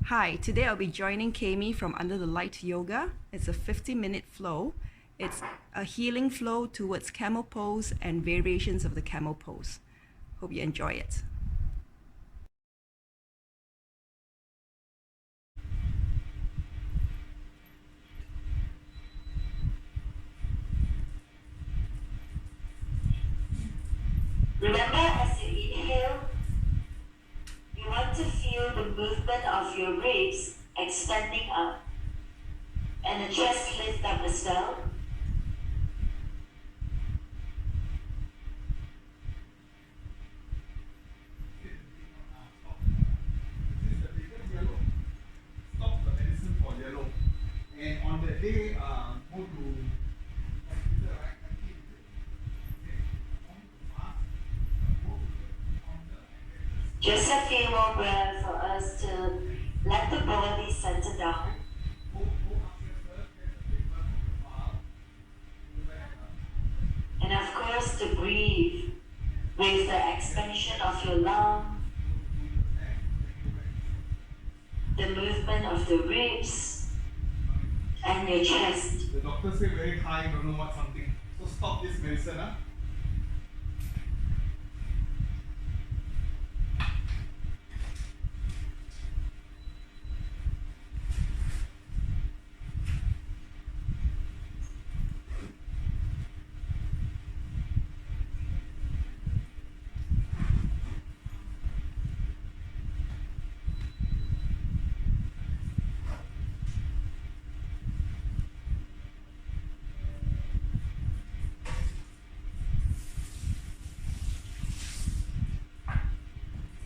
Hi, today I'll be joining Caymee from Under the Light Yoga. It's a 50-minute flow. It's a healing flow towards camel pose and variations of the camel pose. Hope you enjoy it. Remember, as you inhale, you want to feel the movement of your ribs expanding up and the chest lift up as well. Stop the medicine for yellow. And on that day, go to hospital, right? Just a few more breaths for us to let the body center down. And of course, to breathe with the expansion of your lung, the movement of the ribs and your chest. The doctor say very high, don't know what something. So stop this medicine, huh?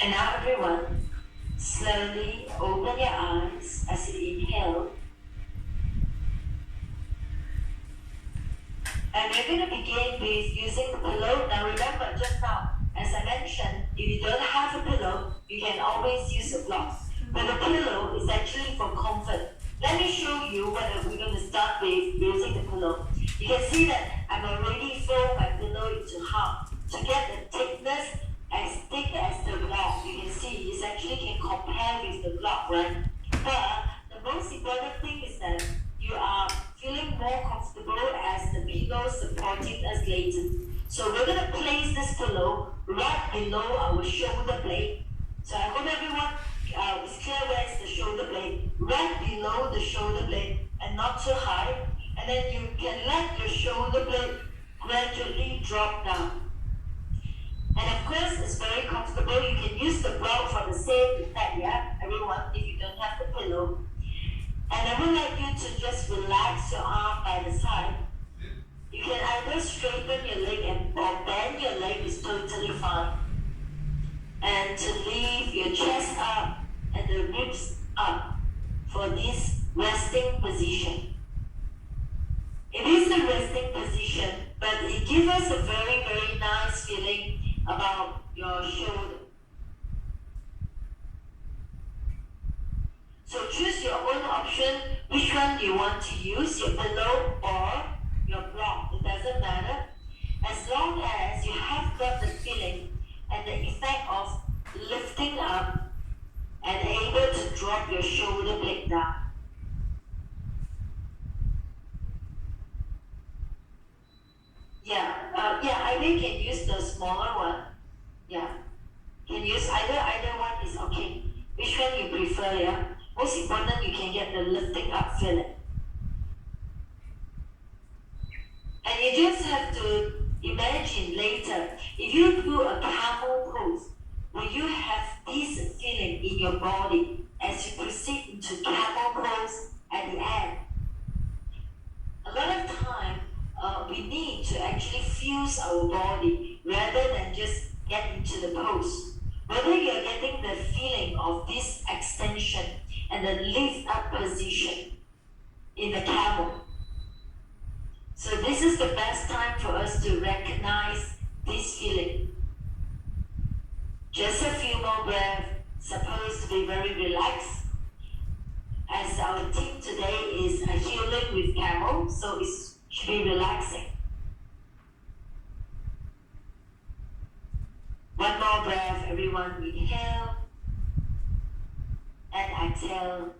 And now everyone, slowly open your eyes as you inhale. And we're going to begin with using the pillow. Now remember, just now, as I mentioned, if you don't have a pillow, you can always use a block. But the pillow is actually for comfort. Let me show you what we're going to start with using the pillow. You can see that I've already folded my pillow into half to get the thickness as thick as the block. You can see it actually can compare with the block, right? But the most important thing is that you are feeling more comfortable as the pillow supporting us later. So we're going to place this pillow right below our shoulder blade. So I hope everyone is clear where is the shoulder blade. Right below the shoulder blade and not too high. And then you can let your shoulder blade gradually drop down. And of course, it's very comfortable. You can use the block for the same effect, yeah, everyone, if you don't have the pillow. And I would like you to just relax your arm by the side. You can either straighten your leg or bend your leg is totally fine. And to leave your chest up and the ribs up for this resting position. It is a resting position, but it gives us a very, very nice feeling about your shoulder. So choose your own option, which one you want to use, your pillow or your block. It doesn't matter. As long as you have got the feeling and the effect of lifting up and able to drop your shoulder blade down. Either you can use the smaller one. Yeah, can use either one is okay. Which one you prefer? Yeah, most important you can get the lifting up feeling. And you just have to imagine later, if you do a camel pose, will you have this feeling in your body as you proceed into camel pose at the end? A lot of time, we need to actually fuse our body rather than just get into the pose. Whether you're getting the feeling of this extension and the lift up position in the camel. So this is the best time for us to recognize this feeling. Just a few more breaths, supposed to be very relaxed. As our theme today is a healing with camel, so it should be relaxing. One more breath, everyone inhale. and exhale.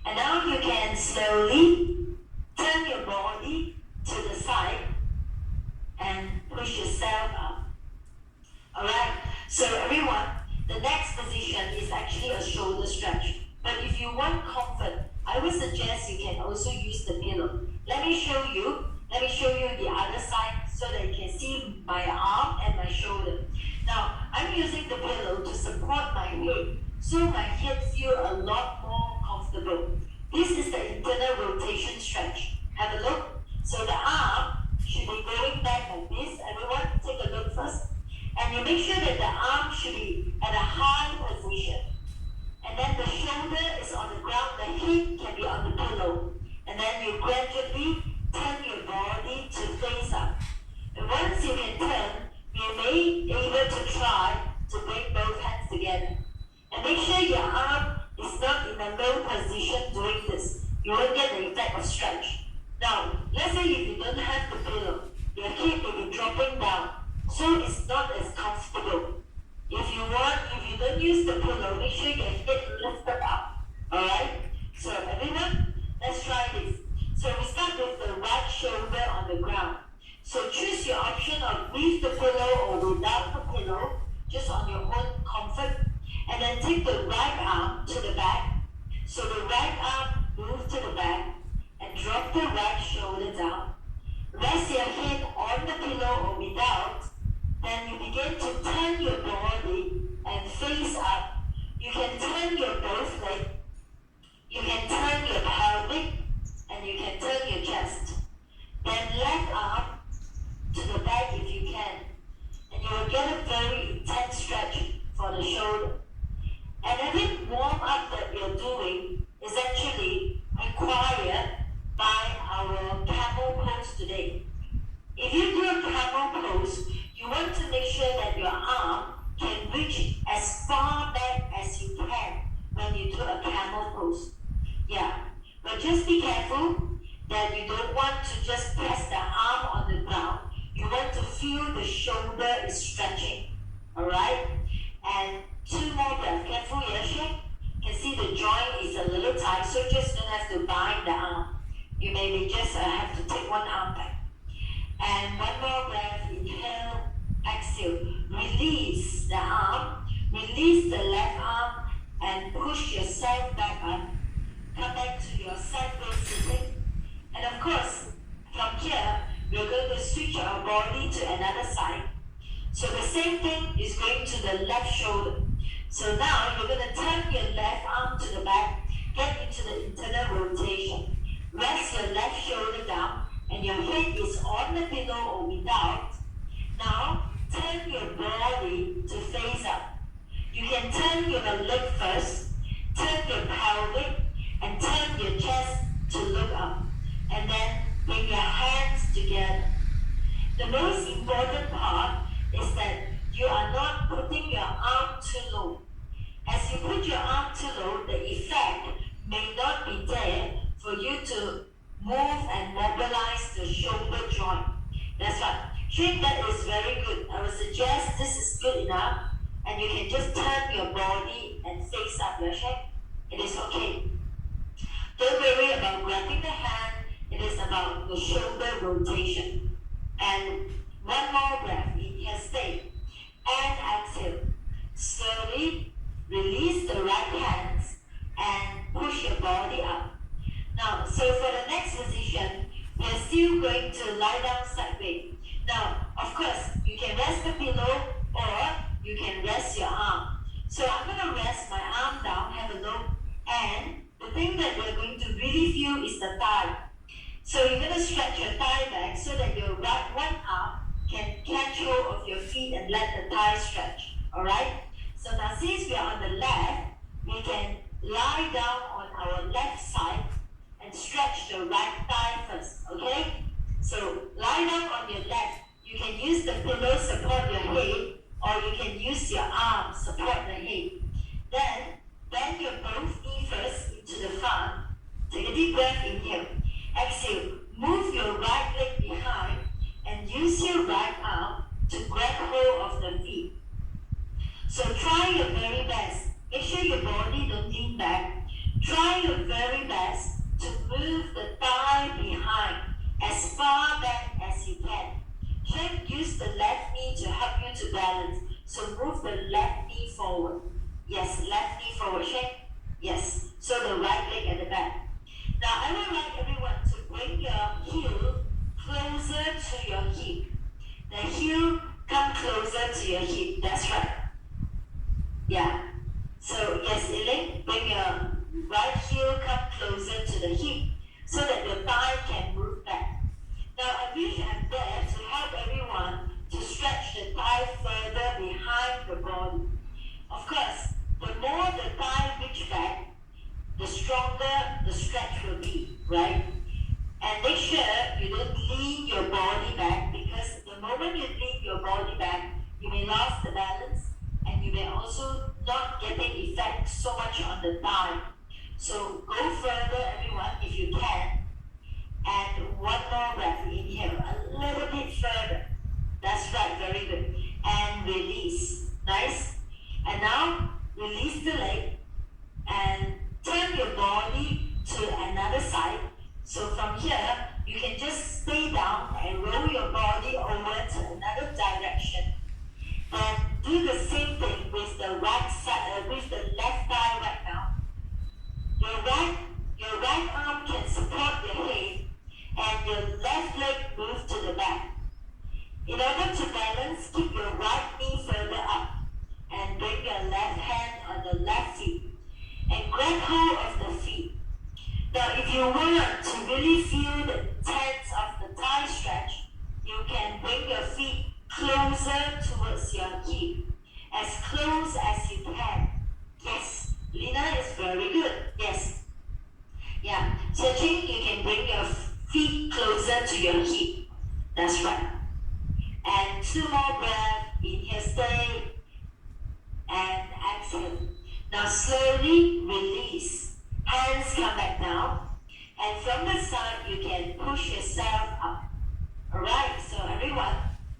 And now you can slowly turn your body to the side and push yourself up. Alright, so everyone, the next position is actually a shoulder stretch. But if you want comfort, I would suggest you can also use the pillow. Let me show you the other side so that you can see my arm and my shoulder. Now, I'm using the pillow to support my head, so my head feels a lot more comfortable. This is the internal rotation stretch. Have a look. So the arm should be going back like this. Everyone, take a look first. And you make sure that the arm should be at a high position. And then the shoulder is on the ground, the head can be on the pillow. And then you gradually turn your body to face up. And once you can turn, you may be able to try to bring both hands together. And make sure your arm is not in a low position doing this. You won't get the effect of stretch. Now, let's say if you don't have the pillow, your head may be dropping down, so it's not as comfortable. If you don't use the pillow, make sure your head lifted up. Alright? So everyone, let's try this. So we start with the right shoulder on the ground. So choose your option of with the pillow or without the pillow, just on your own comfort. And then take the right arm to the back. So the right arm move to the back and drop the right shoulder down. Rest your head on the pillow or without. Then you begin to turn your body and face up. You can turn your both legs. You can turn your pelvic and you can turn your chest. Then left arm to the back if you can. And you will get a very intense stretch for the shoulder. And every warm-up that we are doing is actually required by our camel pose today. If you do a camel pose, you want to make sure that your arm can reach as far back as you can when you do a camel pose. Yeah, but just be careful that you don't want to just press the arm on the ground. You want to feel the shoulder is stretching. Alright? And 2 more breaths. Careful, yes, you can see the joint is a little tight, so just don't have to bind the arm. You maybe just have to take one arm back. And 1 more breath. Inhale, exhale. Release the arm, release the left arm, and push yourself back up. Come back to your sideways sitting. And of course, from here, we're going to switch our body to another side. So the same thing is going to the left shoulder. So now you're going to turn your left arm to the back, get into the internal rotation. Rest your left shoulder down, and your head is on the pillow or without. Now, turn your body to face up. You can turn your leg first, turn your pelvic, and turn your chest to look up. And then bring your hands together. The most important part is that you are not putting your arm too low. As you put your arm too low, the effect may not be there for you to move and mobilize the shoulder joint. That's right. Shape that is very good. I would suggest this is good enough, and you can just turn your body and face up your shape. It is okay. Don't worry about grabbing the hand. It is about the shoulder rotation. And 1 more breath. Inhale, stay. And exhale. Slowly release the right hands and push your body up. Now, so for the next position, we are still going to lie down sideways. Now, of course, you can rest the pillow or you can rest your arm. So I'm going to rest my arm down, have a look, and the thing that we're going to really feel is the thigh. So you're going to stretch your thigh back so that your one arm can catch hold of your feet and let the thigh stretch. Alright? So now since we are on the left, we can lie down on our left side and stretch the right thigh first. Okay? So lie down on your left. You can use the pillow support your head, or you can use your arm support the head. Then bend your both knees first into the front. Take a deep breath, inhale. Exhale. Move your right leg behind and use your right arm to grab hold of the feet. So try your very best. Make sure your Yes, left knee forward, shake. Yes, so the right leg at the back. Now I would like everyone to bring your heel closer to your hip. The heel come closer to your hip, that's right. Yeah. So yes, Elaine, bring your right heel come closer to the hip so that your thigh can move back. Now I really am there to help everyone to stretch the thigh further behind the body. Of course, the more the thigh reach back, the stronger the stretch will be, right? And make sure you don't lean your body back, because the moment you lean your body back, you may lose the balance and you may also not getting effect so much on the thigh. So go further, everyone, if you can. And one more breath, inhale a little bit further. That's right, very good. And release. Nice. And now release the leg and turn your body to another side. So from here, you can just stay down and roll your body over to another direction. And do the same thing with the right side, with the left thigh right now. Your right arm can support your head and your left leg move to the back. In order to balance, keep your right knee further up and bring your left hand on the left feet and grab hold of the feet. Now if you want to really feel the tense of the thigh stretch, you can bring your feet closer towards your hip, as close as you can. Yes, Lina is very good. Yes. Yeah, Sachin, you can bring your feet closer to your hip. That's right. And 2 more breaths. Inhale, stay, and exhale. Now slowly release. Hands come back down. And from the side, you can push yourself up. Alright, so everyone,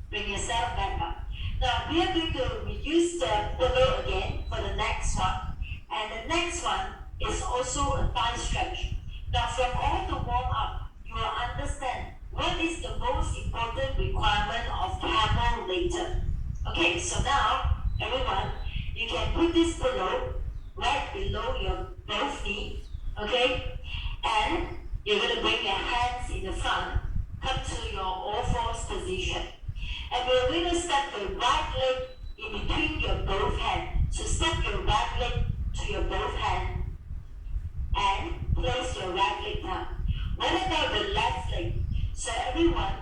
bring yourself back up. Now we are going to use the pillow again for the next one. And the next one is also a thigh stretch. Now from all the warm up, you will understand what is the most important requirement of Camel later. Okay, so now, everyone, you can put this pillow right below your both knee, okay? And you're going to bring your hands in the front, come to your all-fours position. And we're going to step the right leg in between your both hands. So step your right leg to your both hands and place your right leg down. What about the left leg? So everyone,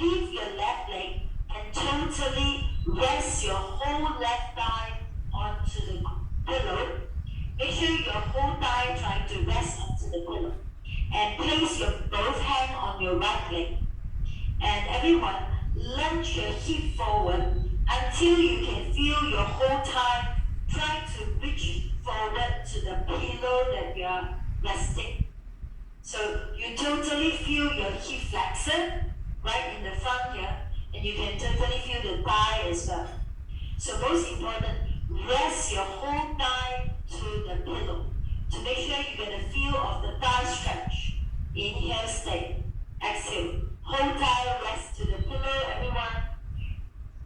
leave your left leg and totally rest your whole left thigh onto the pillow. Make sure your whole thigh trying to rest onto the pillow. And place your both hands on your right leg. And everyone, lunge your hip forward until you can feel your whole thigh trying to reach forward to the pillow that you are resting. So you totally feel your hip flexor right in the front here, and you can totally feel the thigh as well. So most important, rest your whole thigh to the pillow to make sure you get a feel of the thigh stretch. Inhale, stay. Exhale. Whole thigh rest to the pillow, everyone.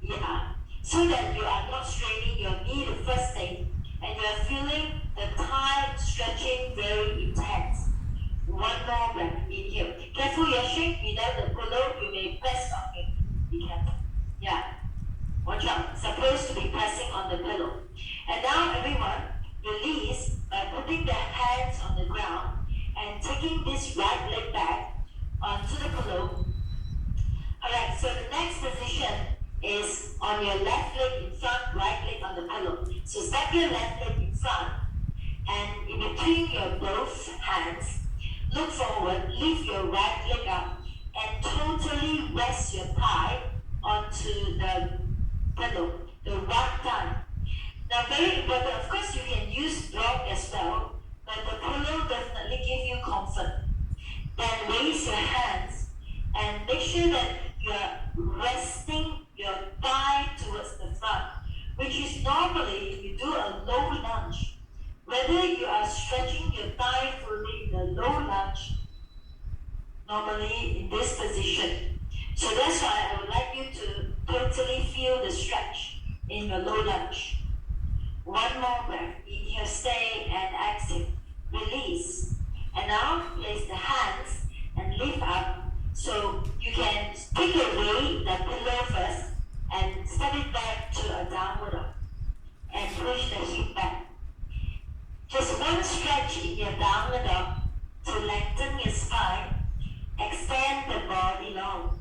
Yeah. So that you are not straining your knee the first thing, and you are feeling the thigh stretching very intense. One more breath. Inhale. Careful your shake without the pillow, you may press on it. Be careful. Yeah. Watch out. Supposed to be pressing on the pillow. And now everyone, release by putting the hands on the ground and taking this right leg back onto the pillow. Alright, so the next position is on your left leg in front, right leg on the pillow. So step your left leg in front, and in between your both hands, look forward, lift your right leg up, and totally rest your thigh onto the pillow, the right thigh. Now very important, of course you can use block as well, but the pillow definitely give you comfort. Then raise your hands and make sure that you are resting your thigh towards the front, which is normally if you do a low lunge, whether you are stretching your thigh fully in the low lunge, normally in this position. So that's why I would like you to totally feel the stretch in your low lunge. One more breath. release. And now place the hands and lift up. So you can take away the pillow first and step it back to a downward dog. And push the hip back. Just one stretch in your downward dog to lengthen your spine. Extend the body long.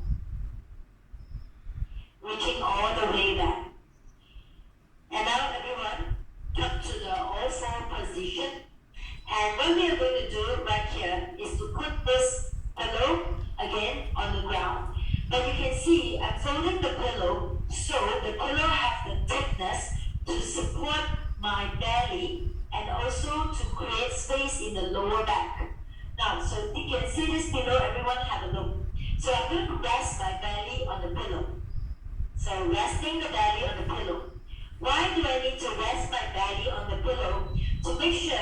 Reaching all the way back. And now everyone, come to the all four position. And what we are going to do right here is to put this pillow again on the ground. But you can see I'm folding the pillow so the pillow has the thickness to support my belly and also to create space in the lower back. Now, so you can see this pillow, everyone have a look. So I'm going to rest my belly on the pillow. So resting the belly on the pillow. Why do I need to rest my belly on the pillow? To make sure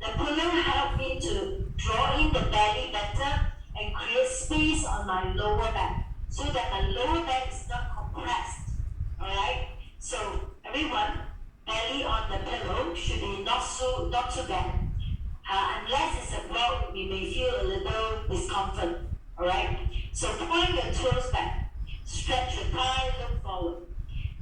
the pillow helps me to draw in the belly better and create space on my lower back so that my lower back is not compressed. Alright? So everyone, belly on the pillow should be not too bad. Unless it's above, we may feel a little discomfort. Alright? So point your toes back. Stretch your thigh, look forward.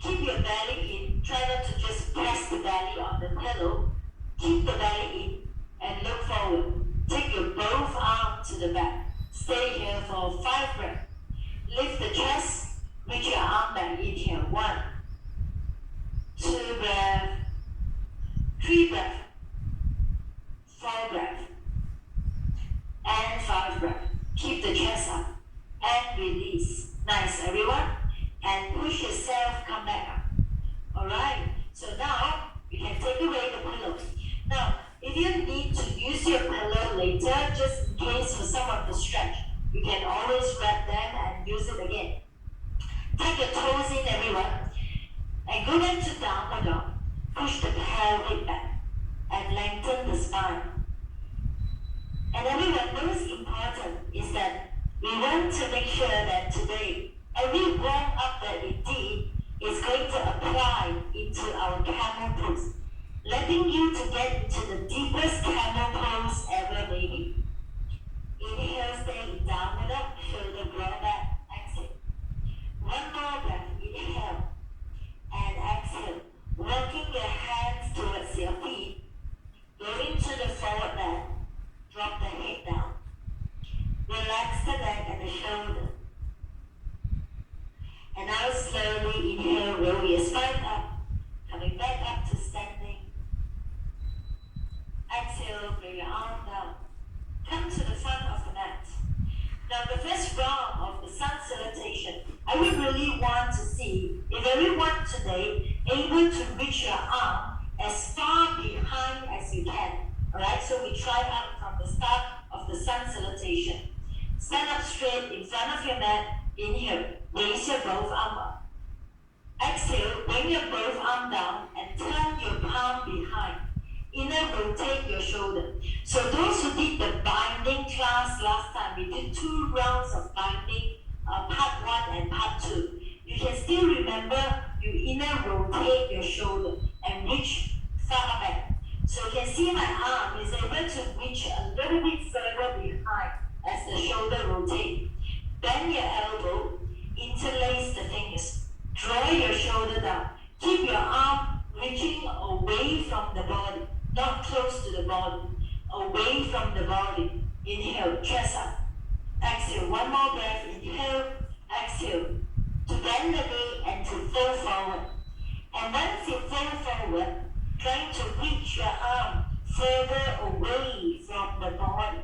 Keep your belly in. Try not to just press the belly on the pillow. Keep the belly in and look forward. Take your both arms to the back. Stay here for 5 breaths. Lift the chest. Reach your arm back. Inhale. 1, 2 breaths. 3 breaths. 4 breaths. And 5 breaths. Keep the chest up. And release. Nice, everyone. And push yourself, come back up. Alright, so now you can take away the pillows. Now, if you need to use your pillow later, just in case for some of the stretch, you can always grab them and use it again. Take your toes in, everyone, and go back to downward dog. Push the pelvic back and lengthen the spine. And everyone, what is important is that we want to make sure that today, every warm-up that we did is going to apply into our camel pose, letting you to get into the deepest camel pose ever maybe. Inhale, stay in downward dog, shoulder draw back, exhale. One more breath, inhale and exhale. Walking your hands towards your feet, going to the forward bend, drop the head down. Relax the neck and the shoulder. And now slowly inhale, roll your spine up, coming back up to standing. Exhale, bring your arm down. Come to the front of the mat. Now the first round of the sun salutation, I would really want to see if everyone today able to reach your arm as far behind as you can. Alright, so we try out from the start of the sun salutation. Stand up straight in front of your mat. Inhale, raise your both arms up. Exhale, bring your both arms down and turn your palm behind. Inner rotate your shoulder. So those who did the binding class last time, we did 2 rounds of binding, part 1 and part 2. You can still remember you inner rotate your shoulder and reach far back. So you can see my arm is able to reach a little bit further behind as the shoulder rotates. Bend your elbow, interlace the fingers. Draw your shoulder down. Keep your arm reaching away from the body, not close to the body, away from the body. Inhale, chest up. Exhale, one more breath. Inhale, exhale. To bend the knee and to fall forward. And once you fall forward, trying to reach your arm further away from the body.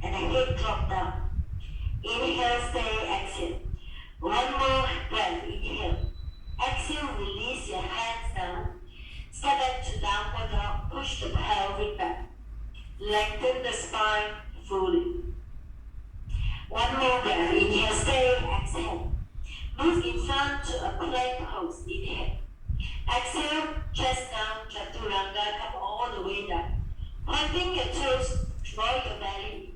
And the head drop down. Inhale, stay, exhale. One more breath, inhale. Exhale, release your hands down. Step back to downward dog, push the pelvic back. Lengthen the spine fully. One more breath, inhale, stay, exhale. Move in front to a plank pose, inhale. Exhale, chest down, chaturanga, come all the way down. Pointing your toes, draw your belly.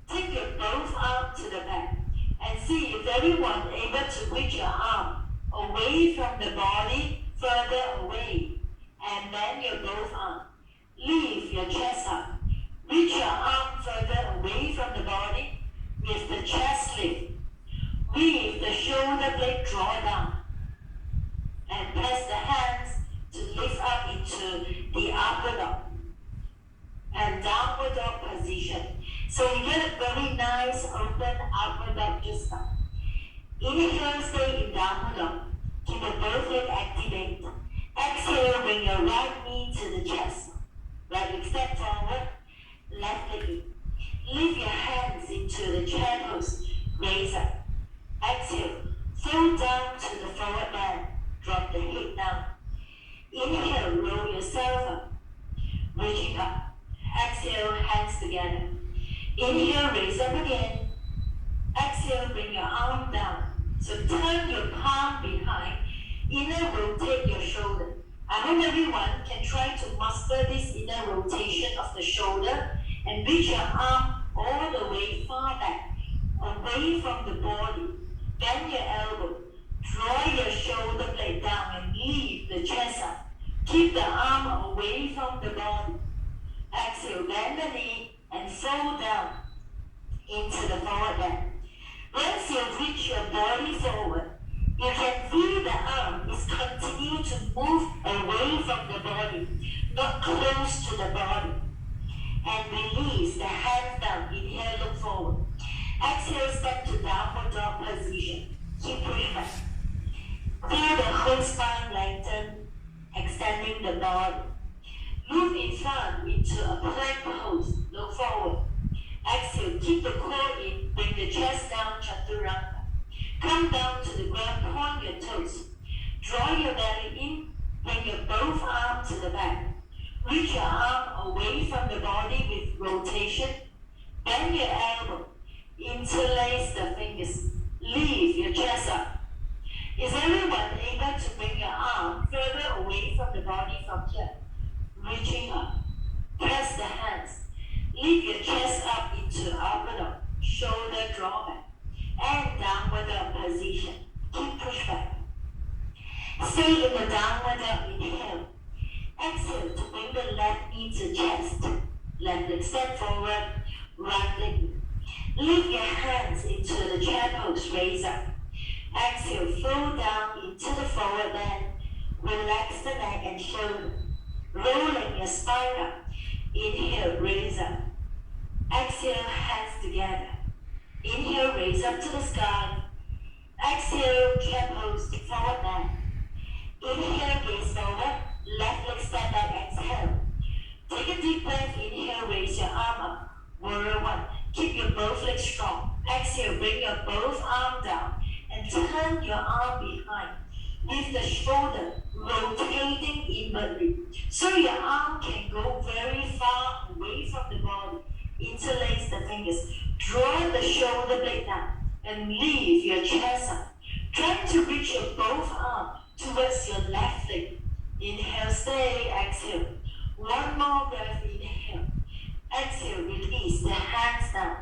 Take your both arms to the back and see if everyone able to reach your arm away from the body, further away. And bend your both arms. Leave your chest up. Reach your shoulder blade draw down. And press the hands to lift up into the upward dog and downward dog position. So you get a very nice open upward dog just now. Inhale, stay in downward dog. Keep the both legs activate. Exhale, bring your right knee to the chest. Right leg step forward, left leg in. Lift your hands into the chair pose. Raise up. Exhale, fold down to the forward bend. Drop the head down. Inhale, roll yourself up. Reaching up. Exhale, hands together. Inhale, raise up again. Exhale, bring your arm down. So turn your palm behind. Inner rotate your shoulder. I hope everyone can try to master this inner rotation of the shoulder and reach your arm all the way far back, away from the body. Bend your elbow. Draw your shoulder blade down and leave the chest up. Keep the arm away from the body. Exhale, bend the knee and fold down into the forward bend. Once you reach your body forward, you can feel the arm is continue to move away from the body, not close to the body. And release the hands down. Inhale, look forward. Exhale, step to downward dog position. Keep pushing back. Feel the whole spine lengthen, extending the body. Move in front into a plank pose. Look forward. Exhale, keep the core in, bring the chest down, chaturanga. Come down to the ground, point your toes. Draw your belly in, bring your both arms to the back. Reach your arm away from the body with rotation. Bend your elbow. Interlace the fingers. Leave your chest up. Is everyone able to bring your arm further away from the body from here? Reaching up. Press the hands. Lift your chest up into upward dog. Shoulder draw back. And downward dog position. Keep push back. Stay in the downward dog. Inhale. Exhale to bring the left knee to chest. Left leg step forward. Right leg in. Lift your hands into the chair pose. Raise up. Exhale, fold down into the forward bend. Relax the neck and shoulder. Rolling your spine up. Inhale, raise up. Exhale, hands together. Inhale, raise up to the sky. Exhale, chair pose, forward bend. Inhale, gaze forward. Left leg step back, exhale. Take a deep breath. Inhale, raise your arm up. Warrior one. Keep your both legs strong. Exhale, bring your both arms down. And turn your arm behind. Lift the shoulder, rotating inwardly. So your arm can go very far away from the body. Interlace the fingers. Draw the shoulder blade down and leave your chest up. Try to reach your both arms towards your left leg. Inhale, stay, exhale. One more breath, inhale. Exhale, release the hands down.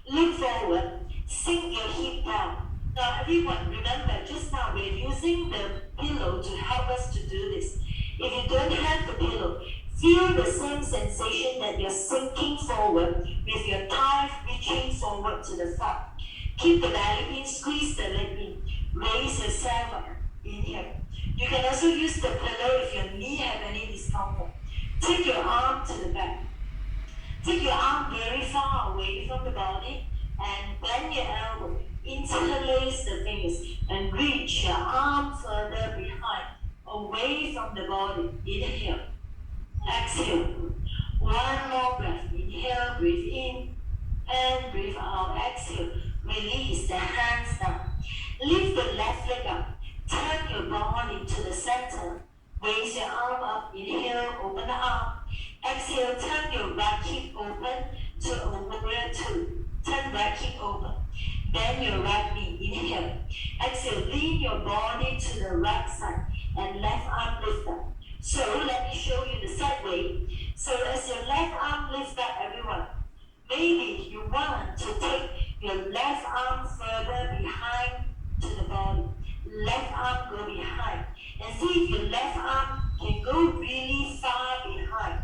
Look forward, sink your hip down. Now everyone, remember, just now we're using the pillow to help us to do this. If you don't have the pillow, feel the same sensation that you're sinking forward with your thighs reaching forward to the front. Keep the belly in, squeeze the leg in. Raise yourself up. Inhale. You can also use the pillow if your knee have any discomfort. Take your arm to the back. Take your arm very far away from the body and bend your elbow. Interlace the fingers and reach your arm further behind, away from the body. Inhale. Exhale. One more breath. Inhale, breathe in and breathe out. Exhale. Release the hands down. Lift the left leg up. Turn your body to the center. Raise your arm up. Inhale, open the arm. Exhale, turn your right hip open to a warrior two. Turn right hip open. Bend your right knee. Inhale. Exhale, lean your body to the right side and left arm lift up. So let me show you the side way. So as your left arm lifts up, everyone, maybe you want to take your left arm further behind to the body. Left arm go behind. And see if your left arm can go really far behind.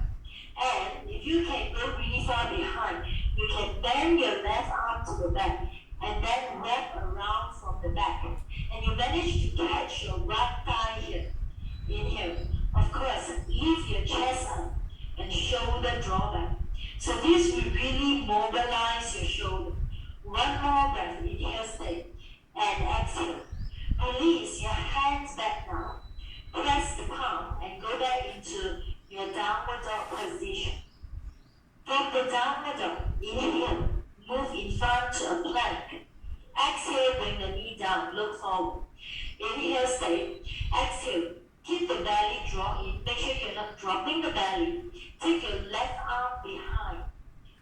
And if you can go really far behind, you can bend your left arm to the back and then wrap around from the back. manage to catch your right thigh here. Inhale. Of course, lift your chest up and shoulder draw back. So this will really mobilize your shoulder. One more breath. Inhale, stay. And exhale. Release your hands back now. Press the palm and go back into your downward dog position. From the downward dog, inhale. Move in front to a plank. Exhale, bring the knee down. Look forward. Inhale, stay. Exhale. Keep the belly draw in. Make sure you're not dropping the belly. Take your left arm behind.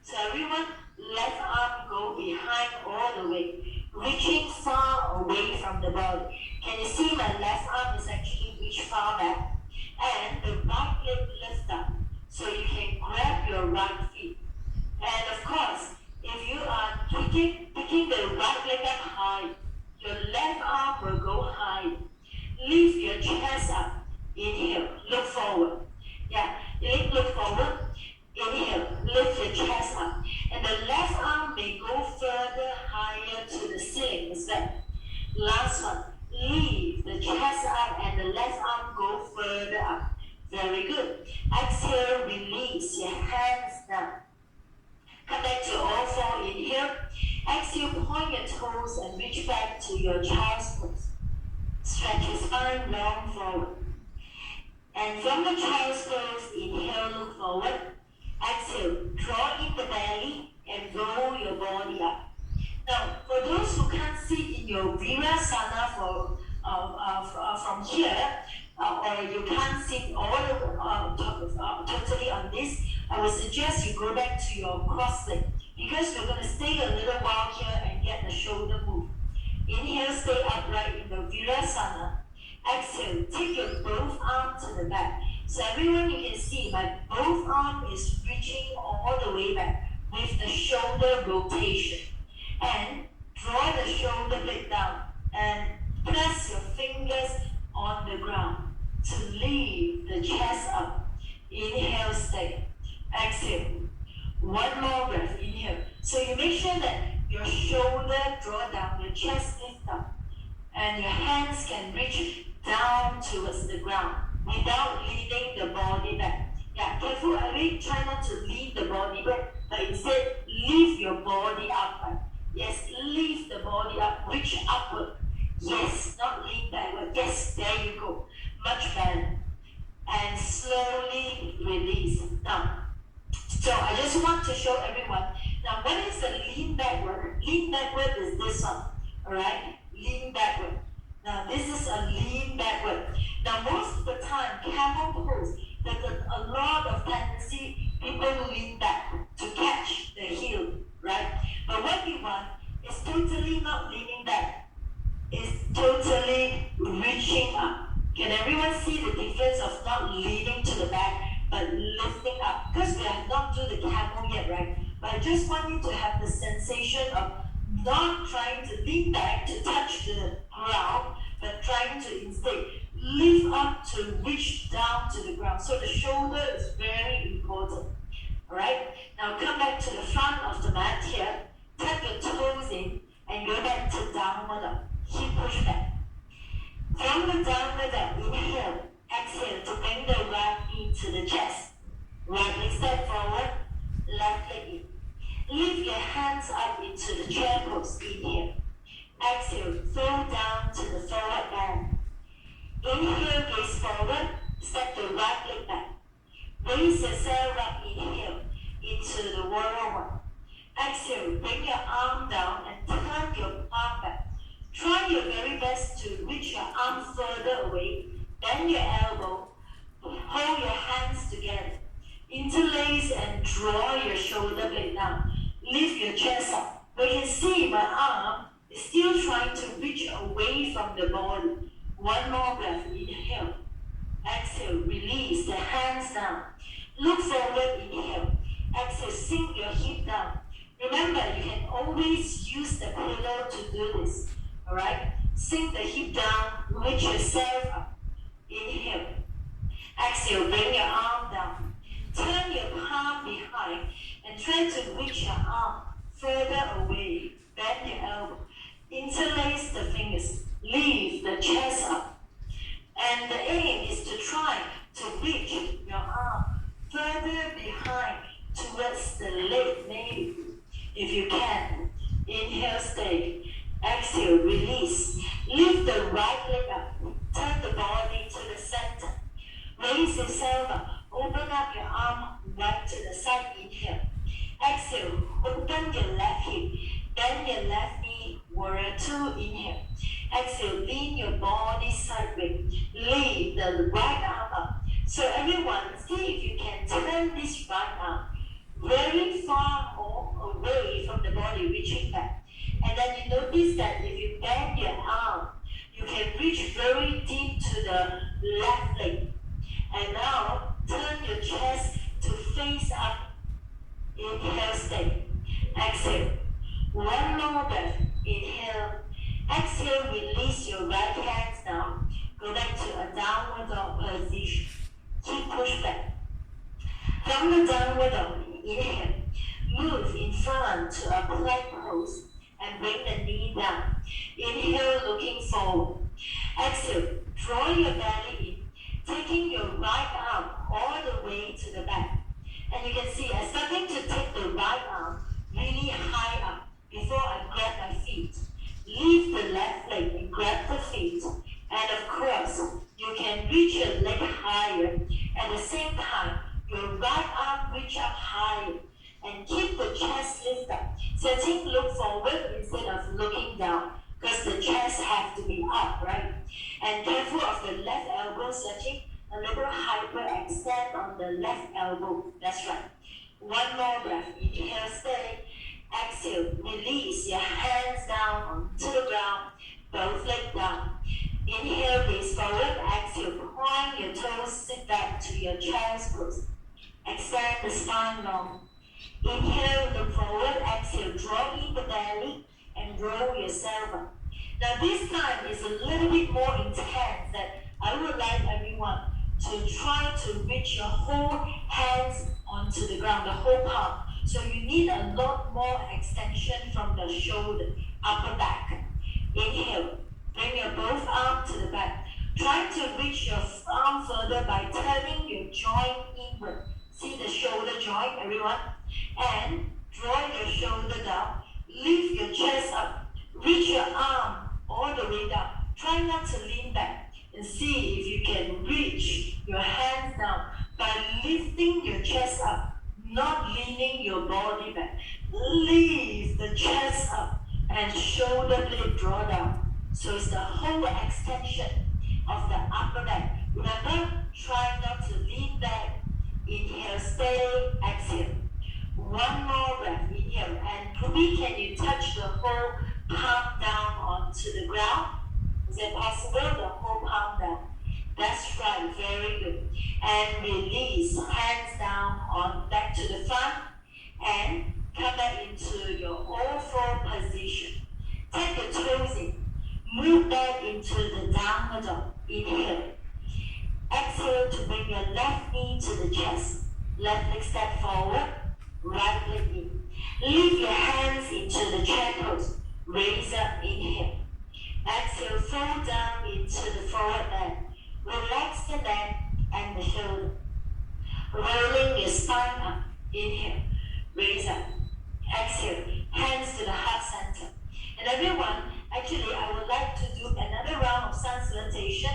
So everyone, left arm go behind all the way, reaching far away from the body. Can you see my left arm is actually reached far back? And the right leg lifts up, so you can grab your right feet. And of course, if you are picking the right leg up high, your left arm will go high. Lift your chest up. Inhale, look forward. Yeah, look forward. Inhale, lift your chest up. And the left arm may go further higher to the ceiling as well. Last one, leave the chest up and the left arm go further up. Very good. Exhale, release your hands down. Come back to all four. Inhale. Exhale, point your toes and reach back to your child's pose. Stretch your spine long forward. And from the child's pose, inhale, look forward. Exhale, draw in the belly and roll your body up. Now, for those who can't sit in your Virasana from here, or you can't sit all totally on this, I would suggest you go back to your cross leg, because we're going to stay a little while here and get the shoulder move. Inhale, stay upright in the Virasana. Exhale, take your both arms to the back. So everyone, you can see my both arm is reaching all the way back with the shoulder rotation. And draw the shoulder blade down and press your fingers on the ground to lift the chest up. Inhale, stay. Exhale. One more breath. Inhale. So you make sure that your shoulder draw down, your chest lift up, and your hands can reach down towards the ground without leaning the body back. Yeah, careful. I really try not to lean the body back, but instead lift your body up. Yes, lift the body up, reach upward. Yes, not lean backward. Yes, there you go. Much better. And slowly release. Now, so I just want to show everyone. Now, what is the lean backward? Lean backward is this one. Alright? Lean backward. Now, this is a lean backward. Now, most of the time, camel pose, there's a lot of tendency people lean back to catch the heel, right? But what we want is totally not leaning back. It's totally reaching up. Can everyone see the difference of not leaning to the back, but lifting up? Because we have not do the camel yet, right? But I just want you to have the sensation of not trying to lean back to touch the ground, but trying to instead lift up to reach down to the ground. So the shoulder is very important. Alright? Now come back to the front of the mat here. Tuck your toes in and go back to downward dog. Hip push back. From the downward dog, inhale. Exhale to bring the right knee to the chest. Right leg step forward, left leg in. Lift your hands up into the chair pose. Inhale. Exhale, throw down to the forward bend. Inhale, gaze forward, step the right leg back. Raise yourself up, inhale, into the warrior one. Exhale, bring your arm down and turn your palm back. Try your very best to reach your arm further away. Bend your elbow, hold your hands together. Interlace and draw your shoulder blade down. Lift your chest up. We can see my arm is still trying to reach away from the body. One more breath. Inhale. Exhale. Release the hands down. Look forward. Inhale. Exhale. Sink your hip down. Remember, you can always use the pillow to do this. Alright? Sink the hip down. Reach yourself up. Inhale. Exhale. Bring your arm down. Turn your palm behind and try to reach your arm further away. Bend your elbow. Interlace the fingers. Lift the chest up. And the aim is to try to reach your arm further behind towards the leg maybe. If you can, inhale, stay. Exhale, release. Lift the right leg up. Turn the body to the center. Raise yourself up. Open up your arm right to the side. Inhale. Exhale, open your left hip. Bend your left knee. Warrior 2. Inhale. Exhale, lean your body sideways. Lift the right arm up. So everyone, see if you can turn this right arm very far away from the body, reaching back. And then you notice that if you bend your arm, you can reach very deep to the left leg. And now, turn your chest to face up. Inhale, stay. Exhale. One more breath. Inhale. Exhale, release your right hands down. Go back to a downward dog position. Keep push back. From the downward dog, inhale. Move in front to a plank pose and bring the knee down. Inhale, looking forward. Exhale, draw your belly in, taking your right arm all the way to the back. And you can see I'm starting to take the right arm really high up before I grab my feet. Lift the left leg and grab the feet. And of course, you can reach your leg higher. At the same time, your right arm reach up higher. And keep the chest lift up. Setting, look forward instead of looking down. Because the chest has to be up, right? And careful of the left elbow, setting a little hyperextend on the left elbow. That's right. One more breath. Inhale, stay. Exhale, release your hands down onto the ground, both legs down. Inhale, gaze forward. Exhale, point your toes, sit back to your child's pose. Extend the spine long. Inhale, look forward. Exhale, draw in the belly and roll yourself up. Now this time is a little bit more intense that I would like everyone to try to reach your whole hands onto the ground, the whole palm. So you need a lot more extension from the shoulder, upper back. Inhale, bring your both arms to the back. Try to reach your arm further by turning your joint inward. See the shoulder joint, everyone? And draw your shoulder down. Lift your chest up. Reach your arm all the way down. Try not to lean back. And see if you can reach your hands down by lifting your chest up, not leaning your body back. Lift the chest up and shoulder blade draw down. So it's the whole extension of the upper back. Remember, try not to lean back. Inhale, stay, exhale. One more breath, inhale. And Pubi, can you touch the whole palm down onto the ground? Is it possible? The whole palm down. That's right, very good. And release, hands down on back to the front and come back into your all four position. Take the toes in. Move back into the downward dog. Inhale. Exhale to bring your left knee to the chest. Left leg step forward, right leg in. Lift your hands into the chair pose. Raise up, inhale. Exhale, fall down into the forward bend. Relax the neck and the shoulder. Rolling your spine up. Inhale. Raise up. Exhale. Hands to the heart center. And everyone, actually, I would like to do another round of sun salutation.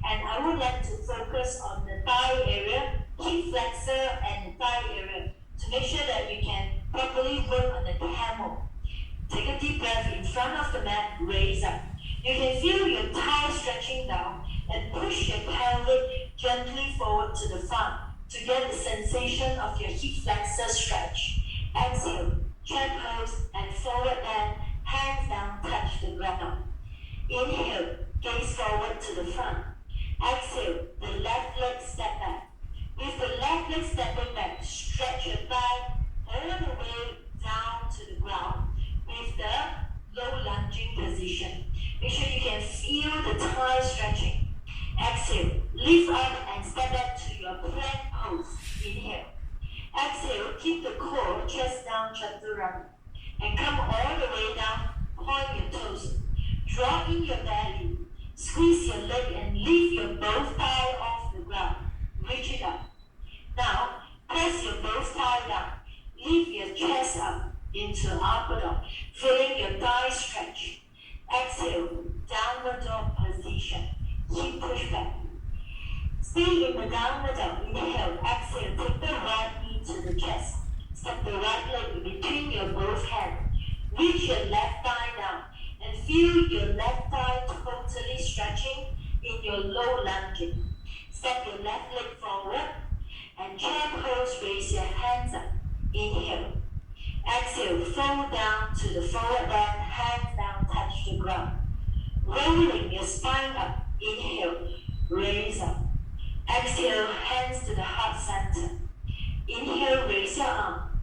And I would like to focus on the thigh area, hip flexor, and the thigh area to make sure that we can properly work on the camel. Take a deep breath in front of the mat, raise up. You can feel your thighs stretching down and push your pelvic gently forward to the front to get the sensation of your hip flexor stretch. Exhale, chair pose and forward bend, hands down, touch the ground. Inhale, gaze forward to the front. Exhale, the left leg step back. With the left leg stepping back, stretch your thigh all the way down to the ground with the low lunging position. Make sure you can feel the thigh stretching. Exhale, lift up and step back to your plank pose. Inhale. Exhale, keep the core, chest down, chaturanga. And come all the way down, point your toes. Draw in your belly. Squeeze your leg and lift your both thigh off the ground. Reach it up. Now, press your both thigh down. Lift your chest up into upper dog, feeling your thigh stretch. Exhale, downward dog position. Keep push back. Stay in the downward dog. Inhale, exhale, take the right knee to the chest. Step the right leg in between your both hands. Reach your left thigh down and feel your left thigh totally stretching in your low lunging. Step your left leg forward and chair pose, raise your hands up. Inhale. Exhale, fold down to the forward bend, hands down, touch the ground. Rolling your spine up. Inhale, raise up. Exhale, hands to the heart center. Inhale, raise your arm.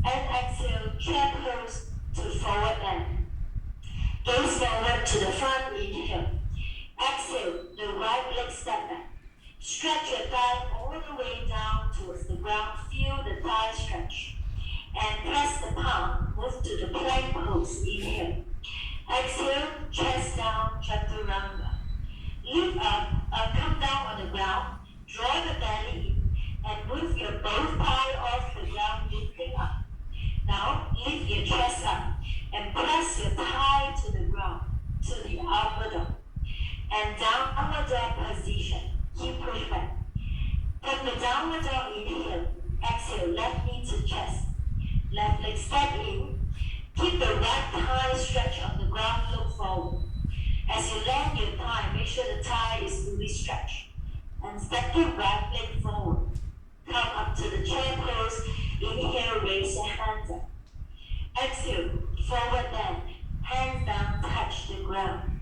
And exhale, chair pose to forward bend. Gaze forward to the front, inhale. Exhale, the right leg step back. Stretch your thigh all the way down towards the ground. Feel the thigh stretch. And press the palm, move to the plank pose, inhale. Exhale, chest down, chaturanga. Lift up, come down on the ground, draw the belly in, and move your both thigh off the ground, lifting up. Now, lift your chest up, and press your thigh to the ground, to the upper dog. And downward dog position, keep push back. From the downward dog, inhale, exhale, left knee to chest. Left leg step in. Keep the right thigh stretch on the ground, look forward. As you land your thigh, make sure the thigh is fully stretched. And step your right leg forward. Come up to the chair pose. Inhale, raise your hands up. Exhale, forward bend. Hands down, touch the ground.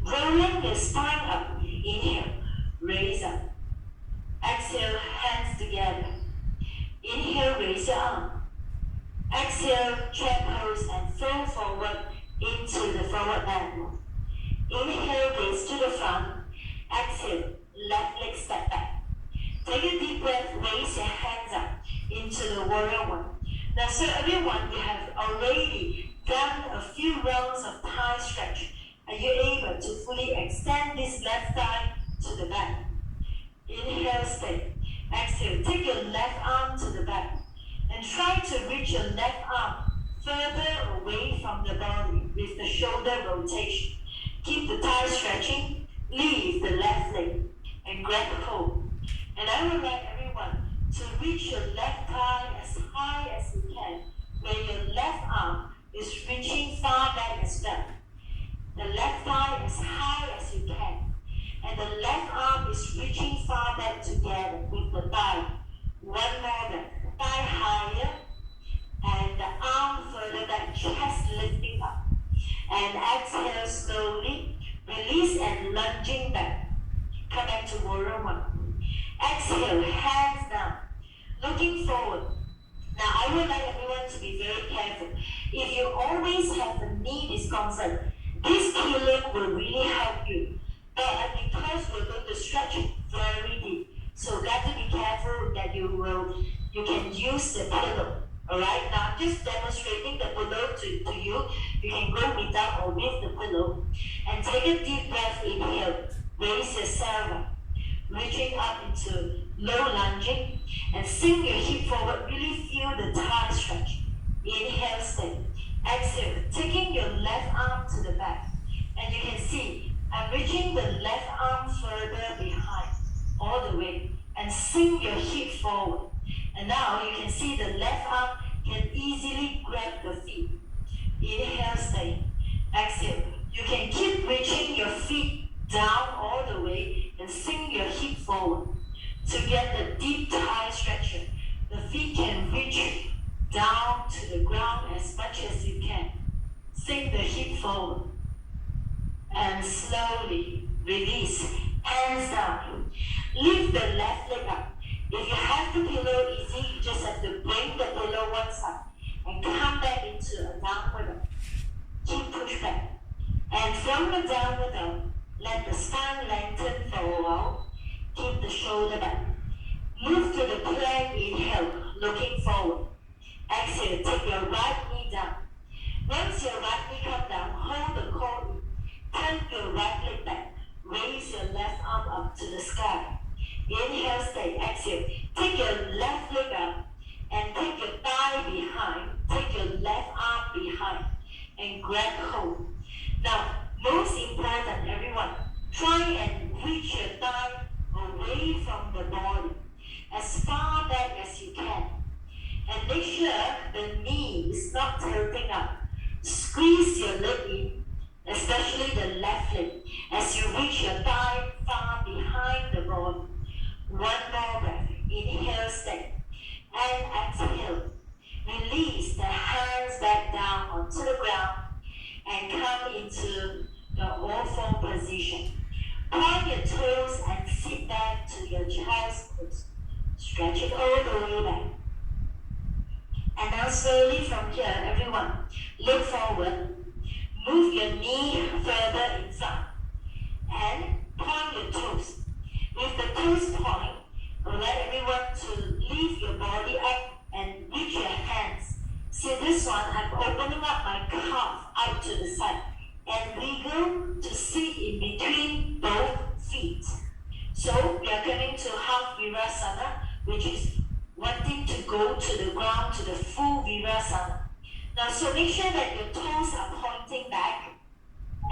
Rolling your spine up. Inhale, raise up. Exhale, hands together. Inhale, raise your arm. Exhale, chair pose and fold forward into the forward bend. Inhale, gaze to the front. Exhale, left leg step back. Take a deep breath, raise your hands up into the warrior one. Now, so everyone, you have already done a few rounds of thigh stretch. Are you able to fully extend this left thigh to the back? Inhale, stay. Exhale, take your left arm to the back. And try to reach your left arm further away from the body with the shoulder rotation. Keep the thigh stretching, leave the left leg, and grab hold. And I would like everyone to reach your left thigh as high as you can, where your left arm is reaching far back as well. The left thigh as high as you can, and the left arm is reaching far back together with the thigh. One more breath. Thigh higher, and the arm further back, chest lifting up. And exhale slowly, release and lunging back. Come back to warrior one. Exhale, hands down, looking forward. Now I would like everyone to be very careful. If you always have the knee discomfort, this pillow will really help you. But because we're going to stretch it very deep, so got to be careful that you can use the pillow. Alright, now I'm just demonstrating the pillow to you. You can go without or with the pillow. And take a deep breath, inhale. Raise yourself up. Reaching up into low lunging. And sink your hip forward. Really feel the thigh stretch. Inhale, stay. Exhale, taking your left arm to the back. And you can see, I'm reaching the left arm further behind. All the way. And sink your hip forward. And now you can see the left arm can easily grab the feet. Inhale, stay. Exhale. You can keep reaching your feet down all the way and sink your hip forward to get the deep thigh stretcher. The feet can reach down to the ground as much as you can. Sink the hip forward. And slowly release. Hands down. Lift the left leg up. If you have the pillow easy, you just have to bring the pillow one side and come back into a downward dog. Keep push back. And from the downward dog, let the spine lengthen for a while. Keep the shoulder back. Move to the plank, inhale, looking forward. Exhale, take your right knee down. Once your right knee comes down, hold the core in. turn your right leg back. Raise your left arm up to the sky. Inhale, stay. Exhale. Take your left leg up and take your thigh behind. Take your left arm behind and grab hold. Now, most important, everyone, try and reach your thigh away from the body as far back as you can. And make sure the knee is not tilting up. Squeeze your leg in, especially the left leg, as you reach your thigh far behind the body. One more breath. Inhale, stay. And exhale. Release the hands back down onto the ground and come into the all-four position. Point your toes and sit back to your child's pose. Stretch it all the way back. And now slowly from here, everyone, look forward. Move your knee further in front. And point your toes. With the toes point, let everyone to lift your body up and reach your hands. See this one, I'm opening up my calf out to the side and wiggle to sit in between both feet. So we are coming to half Virasana, which is wanting to go to the ground to the full Virasana. Now, so make sure that your toes are pointing back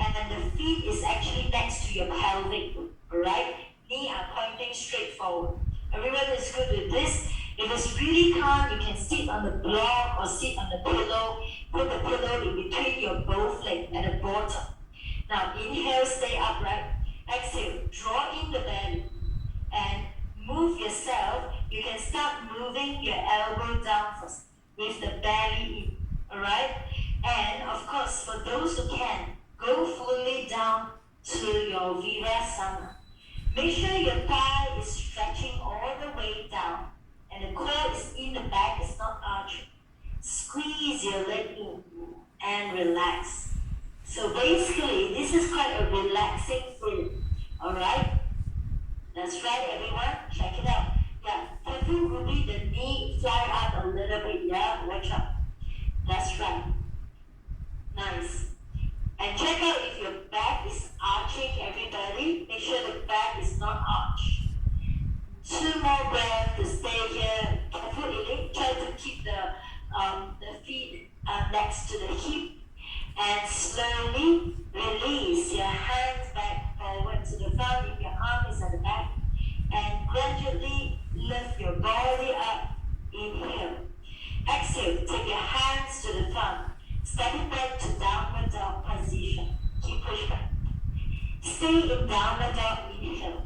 and then the feet is actually next to your pelvic, alright? Knee are pointing straight forward. Everyone is good with this. If it's really calm, you can sit on the block or sit on the pillow. Put the pillow in between your both legs at the bottom. Now, inhale, stay upright. Exhale, draw in the belly and move yourself. You can start moving your elbow down first with the belly in. Alright? And of course, for those who can, go fully down to your Virasana. Make sure your thigh is stretching all the way down and the core is in the back, it's not arching. Squeeze your leg in and relax. So basically, this is quite a relaxing feeling. Alright? That's right, everyone. Check it out. Yeah, careful, Ruby, the knee fly up a little bit. Yeah, watch out. That's right. Nice. And check out if your back is arching, everybody. Make sure the back is not arched. 2 more breaths to stay here. Carefully, try to keep the feet next to the hip. And slowly release your hands back forward to the front if your arm is at the back. And gradually lift your body up. Inhale. Exhale, take your hands to the front. Step back to downward dog position. Keep push back. Stay in downward dog, inhale.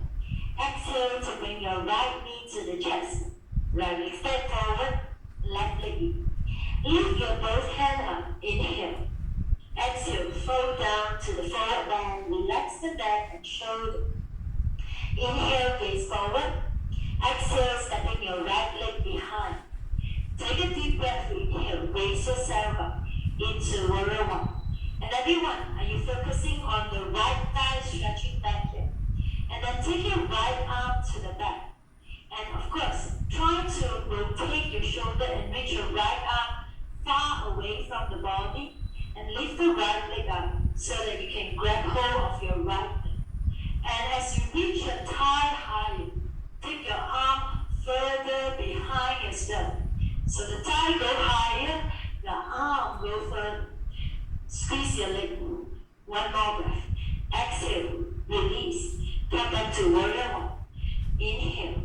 Exhale to bring your right knee to the chest. Right leg step forward, left leg in. Lift your both hands up, inhale. Exhale, fold down to the forward bend. Relax the back and shoulder. Inhale, gaze forward. Exhale, stepping your right leg behind. Take a deep breath, inhale, raise yourself up into warrior one. And everyone, are you focusing on the right thigh stretching back here? And then take your right arm to the back. And of course, try to rotate your shoulder and reach your right arm far away from the body and lift the right leg up so that you can grab hold of your right leg. And as you reach your thigh higher, take your arm further behind yourself. So the thigh go higher, the arm go further. Squeeze your leg. One more breath. Exhale, release. Come back to warrior one. Inhale.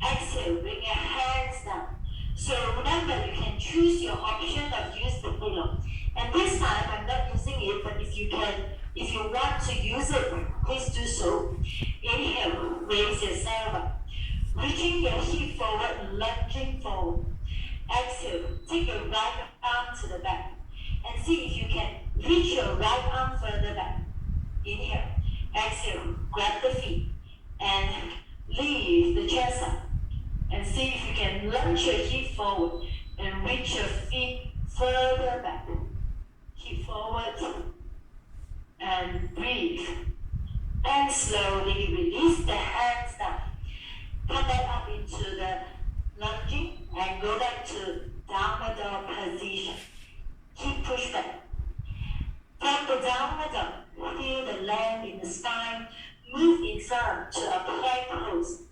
Exhale, bring your hands down. So remember, you can choose your option of use the pillow. And this time, I'm not using it, but if you want to use it, please do so. Inhale, raise yourself up. Reaching your hip forward, lunging forward. Exhale, take your right arm to the back. And see if you can reach your right arm further back. Inhale. Exhale, grab the feet. And leave the chest up. And see if you can lunge your hip forward and reach your feet further back. Hip forward. And breathe. And slowly release the hands down. Come back up into the lunging and go back to downward dog position. Keep push back. From the downward dog, feel the length in the spine. Move in front to a plank pose.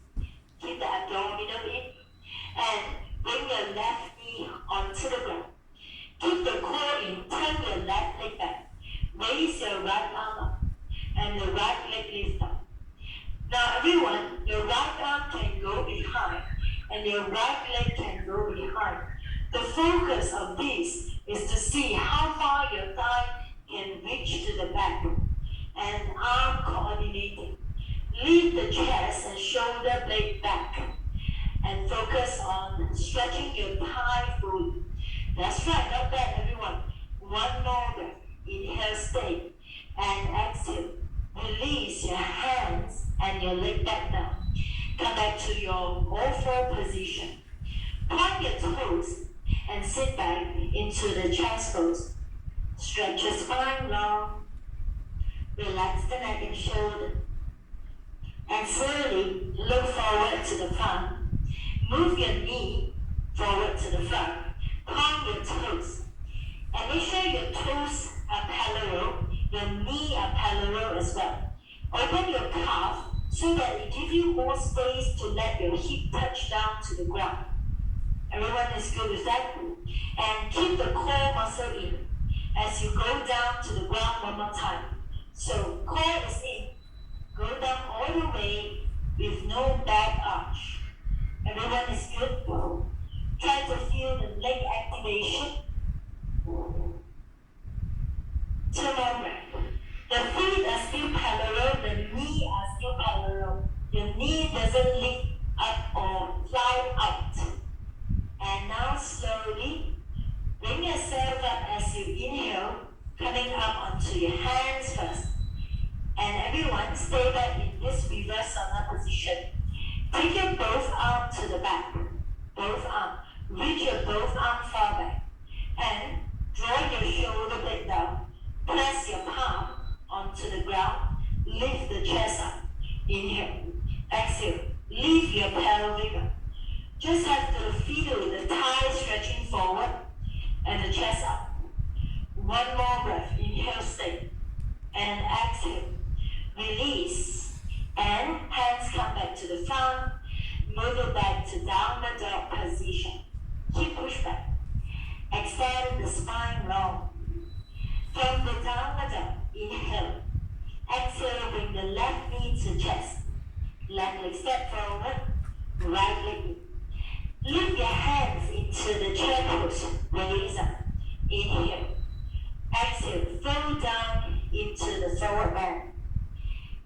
Keep the abdominal in. And bring your left knee onto the ground. Keep the core in. Turn your left leg back. Raise your right arm up. And the right leg lift up. Now everyone, your right arm can go behind. And your right leg can go behind. The focus of this is to see how far your thigh can reach to the back and arm coordinating. Leave the chest and shoulder blade back and focus on stretching your thigh fully. That's right, not bad everyone. One more breath. Inhale, stay, and exhale. Release your hands and your leg back down. Come back to your all-four position. Point your toes and sit back into the chest pose. Stretch your spine long. Relax the neck and shoulder. And slowly look forward to the front. Move your knee forward to the front. Point your toes. And make sure your toes are parallel. Your knee are parallel as well. Open your calf so that it gives you more space to let your hip touch down to the ground. Everyone is good with that? And keep the core muscle in as you go down to the ground one more time. So core is in. Go down all the way with no back arch. Everyone is good? Try to feel the leg activation. 2 more breaths. The feet are still parallel, the knees are still parallel. Your knee doesn't lift up or fly out. And now slowly bring yourself up as you inhale, coming up onto your hands first. And everyone stay back in this reverse sauna position. Take your both arms to the back. Both arms. Reach your both arms far back. And draw your shoulder blade down. Press your palm onto the ground. Lift the chest up. Inhale. Exhale. Lift your pelvic up. Just have to feel the thighs stretching forward and the chest up. One more breath. Inhale, stay. And exhale. Release. And hands come back to the front. Move it back to downward dog position. Keep push back. Extend the spine long. From the downward dog, inhale. Exhale, bring the left knee to chest. Left leg step forward. Right leg in. Lift your hands into the chair pose. Raise up. Inhale. Exhale. Fold down into the forward bend.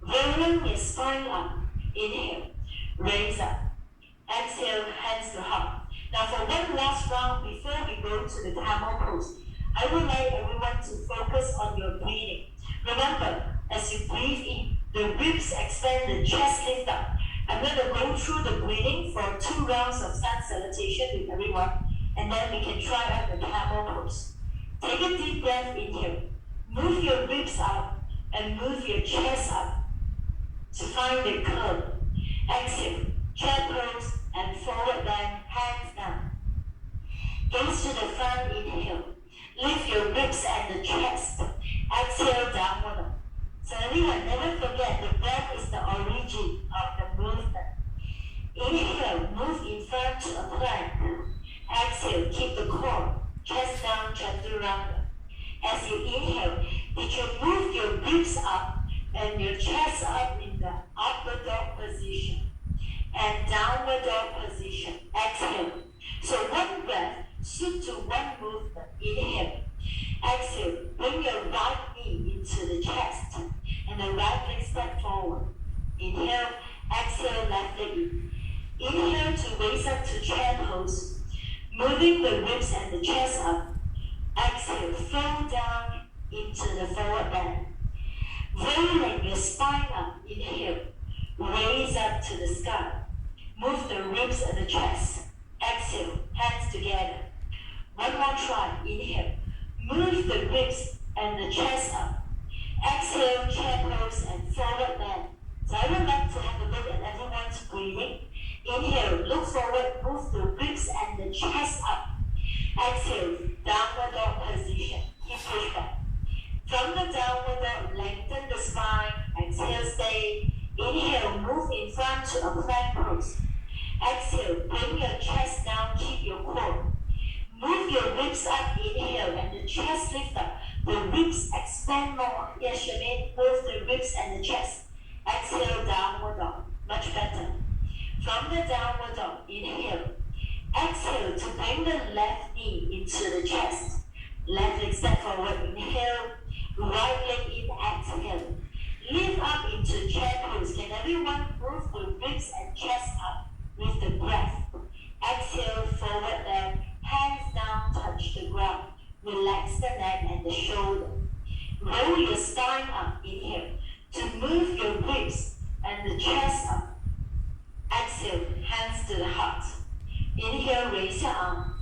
Rolling your spine up. Inhale. Raise up. Exhale. Hands to heart. Now for one last round before we go to the camel pose, I would like everyone to focus on your breathing. Remember, as you breathe in, the ribs expand, the chest lift up. I'm going to go through the breathing for 2 rounds of sun salutation with everyone, and then we can try out the camel pose. Take a deep breath, inhale. Move your ribs up and move your chest up to find the curve. Exhale, chair pose and forward bend, hands down. Gaze to the front, inhale. Lift your ribs and the chest. Exhale, downward dog. So everyone, never forget the breath is the origin of the movement. Inhale, move in front to a plank. Exhale, keep the core, chest down, chaturanga. As you inhale, did you move your ribs up and your chest up in the upward dog position and downward dog position? Exhale. So one breath, suit to one movement. Inhale. Exhale, bring your right knee into the chest and the right leg step forward. Inhale, exhale, left leg in. Inhale to raise up to chair pose, moving the ribs and the chest up. Exhale, fold down into the forward bend. Rolling your spine up. Inhale, raise up to the sky. Move the ribs and the chest. Exhale, hands together. One more try. Inhale. Move the ribs and the chest up. Exhale, chair pose and forward bend. So I would like to have a look at everyone's breathing. Inhale, look forward, move the ribs and the chest up. Exhale, downward dog position. Keep push back. From the downward dog, lengthen the spine. Exhale, stay. Inhale, move in front to a plank pose. Exhale, bring your chest down, keep your core. Move your ribs up, inhale, and the chest lift up. The ribs expand more. Yes, Shamin, move the ribs and the chest. Exhale, downward dog. Much better. From the downward dog, inhale. Exhale to bring the left knee into the chest. Left leg step forward, inhale. Right leg in, exhale. Lift up into chair pose. Can everyone move the ribs and chest up with the breath? Exhale, forward leg. Hands down, touch the ground. Relax the neck and the shoulder. Roll your spine up, inhale. To move your ribs and the chest up. Exhale, hands to the heart. Inhale, raise your arm.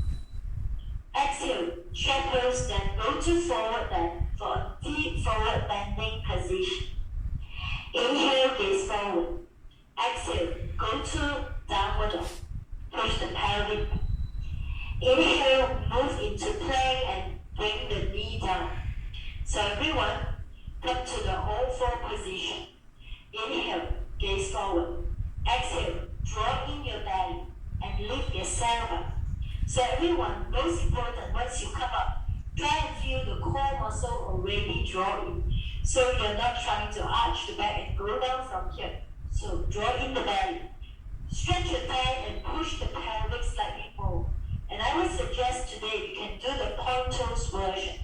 Exhale, chair pose, then go to forward bend for a deep forward bending position. Inhale, gaze forward. Exhale, go to downward dog. Push the pelvic. Inhale, move into plank and bring the knee down. So everyone, come to the all four position. Inhale, gaze forward. Exhale, draw in your belly and lift yourself up. So everyone, most important, once you come up, try and feel the core muscle already draw in. So you're not trying to arch the back and go down from here. So draw in the belly. Stretch your thigh and push the pelvic slightly more. And I would suggest today you can do the point toes version.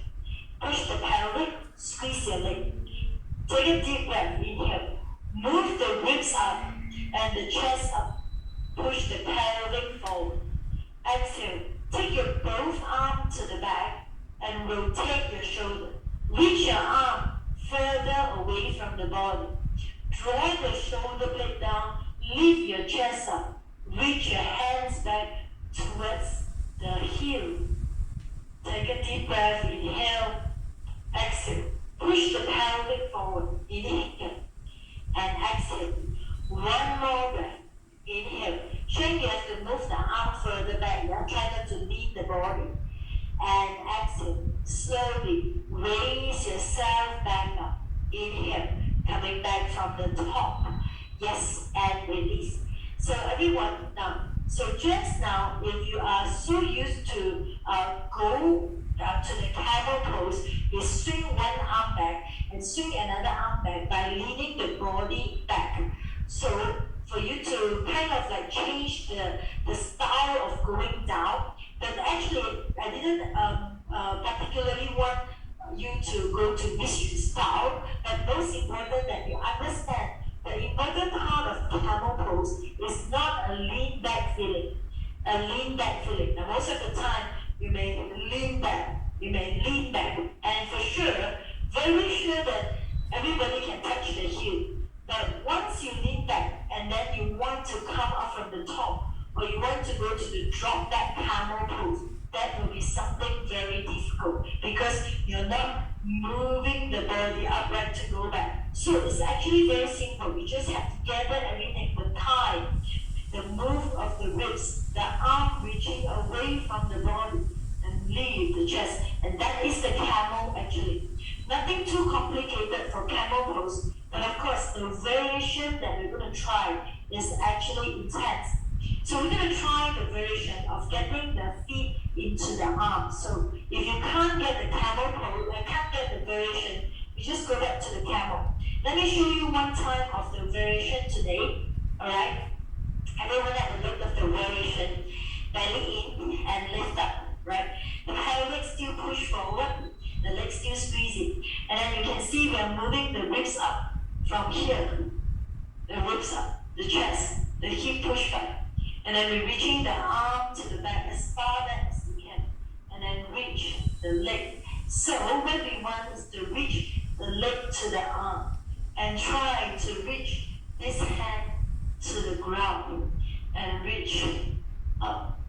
Push the pelvic, squeeze your leg. Take a deep breath, inhale. Move the ribs up and the chest up. Push the pelvic forward. Exhale. Take your both arms to the back and rotate your shoulder. Reach your arm further away from the body. Draw the shoulder blade down. Lift your chest up. Reach your hands back towards the heel. Take a deep breath. Inhale. Exhale. Push the pelvic forward. Inhale. And exhale. One more breath. Inhale. Check you have to move the arm further back. Yeah? Try not to lean the body. And exhale. Slowly raise yourself back up. Inhale. Coming back from the top. Yes. And release. So everyone now. So just now, if you are so used to go to the camel pose, you swing one arm back and swing another arm back by leaning the body back. So for you to kind of like change the style of going down, but actually I didn't particularly want you to go to this style, but most important that you understand the important part of camel pose is not a lean back feeling. A lean back feeling. Now most of the time you may lean back, and for sure, very sure that everybody can touch the heel. But once you lean back and then you want to come up from the top, or you want to go to the drop back camel pose, that will be something very difficult because you're not moving the body upright to go back. So it's actually very simple. You just have to gather everything, the thigh, the move of the ribs, the arm reaching away from the body and leave the chest. And that is the camel actually. Nothing too complicated for camel pose, but of course the variation that we're going to try is actually intense. So we're going to try the variation of getting the feet into the arms. So if you can't get the camel pose, can't get the variation, you just go back to the camel. Let me show you one time of the variation today. Alright? Everyone have a look of the variation. Belly in and lift up. Right? The pelvic still push forward. The legs still squeeze it. And then you can see we are moving the ribs up from here. The ribs up. The chest. The hip push back. And then we're reaching the arm to the back as far back as we can. And then reach the leg. So what we want is to reach the leg to the arm. And try to reach this hand to the ground. And reach up.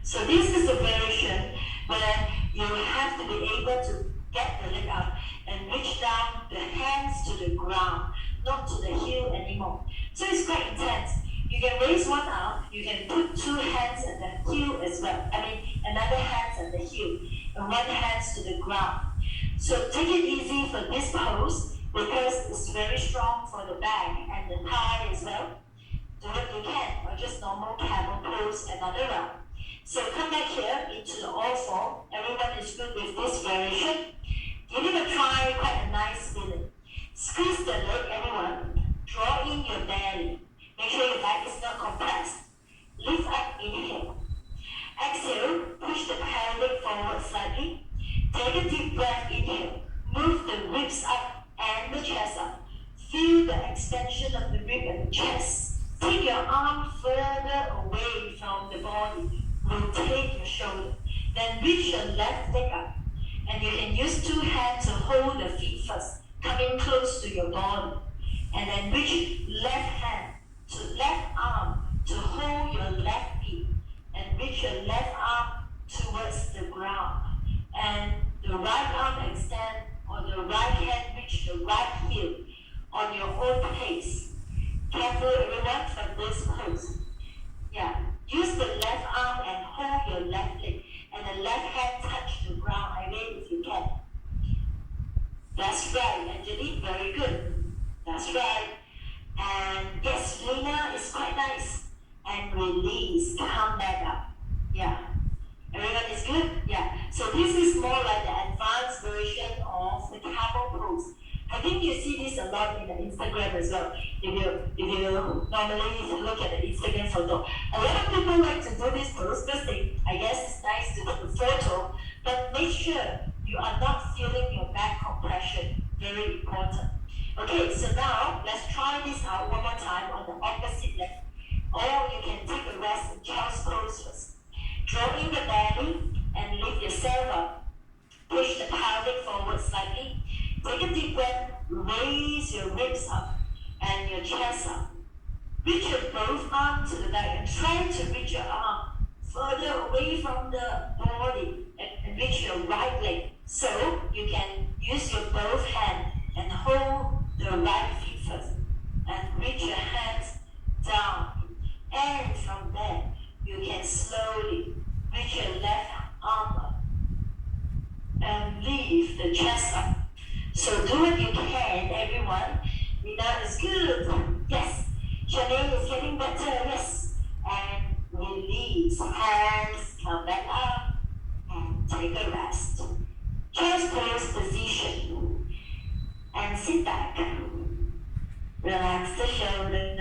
So this is a variation where you have to be able to get the leg up and reach down the hands to the ground, not to the heel anymore. So it's quite intense. You can raise one arm, you can put two hands at the heel as well. Another hand at the heel, and one hand to the ground. So take it easy for this pose because it's very strong for the back and the thigh as well. Do what you can, or just normal camel pose another round. So come back here into the all four. Everyone is good with this variation. Give it a try, quite a nice feeling. Squeeze the leg, everyone. Draw in your belly. Make sure your back is not compressed. Lift up, inhale. Exhale, push the pelvic forward slightly. Take a deep breath, inhale. Move the ribs up and the chest up. Feel the extension of the rib and the chest. Take your arm further away from the body. Rotate your shoulder. Then reach your left leg up. And you can use two hands to hold the feet first, coming close to your body. And then reach left arm to hold your left knee. And reach your left arm towards the ground. And the right arm extend, or the right hand reach the right heel on your own pace. Careful, everyone, for this pose. Yeah. Use the left arm and hold your left leg. And the left hand touch the ground again if you can. That's right, Angelique, very good. That's right. And yes, Lena is quite nice. And release, come back up. Yeah. Everyone is good? Yeah. So this is more like the advanced version of the camel pose. I think you see this a lot in the Instagram as well. If you normally look at the Instagram photo, a lot of people like to do this pose because I guess it's nice to take a photo, but make sure you are not feeling your back compression. Very important. Okay, so now let's try this out one more time on the opposite leg. Or you can take a rest in child's pose first. Draw in the belly and lift yourself up. Push the pelvic forward slightly. Take a deep breath, raise your ribs up and your chest up. Reach your both arms to the back and try to reach your arm further away from the body and reach your right leg. So you can use your both hands and hold the right feet first and reach your hands down. And from there, you can slowly reach your left arm up and lift the chest up. So do what you can, everyone. Nina is good. Yes. Shanae is getting better. Yes. And release. Hands come back up and take a rest. Chest pose position. And sit back. Relax the shoulder.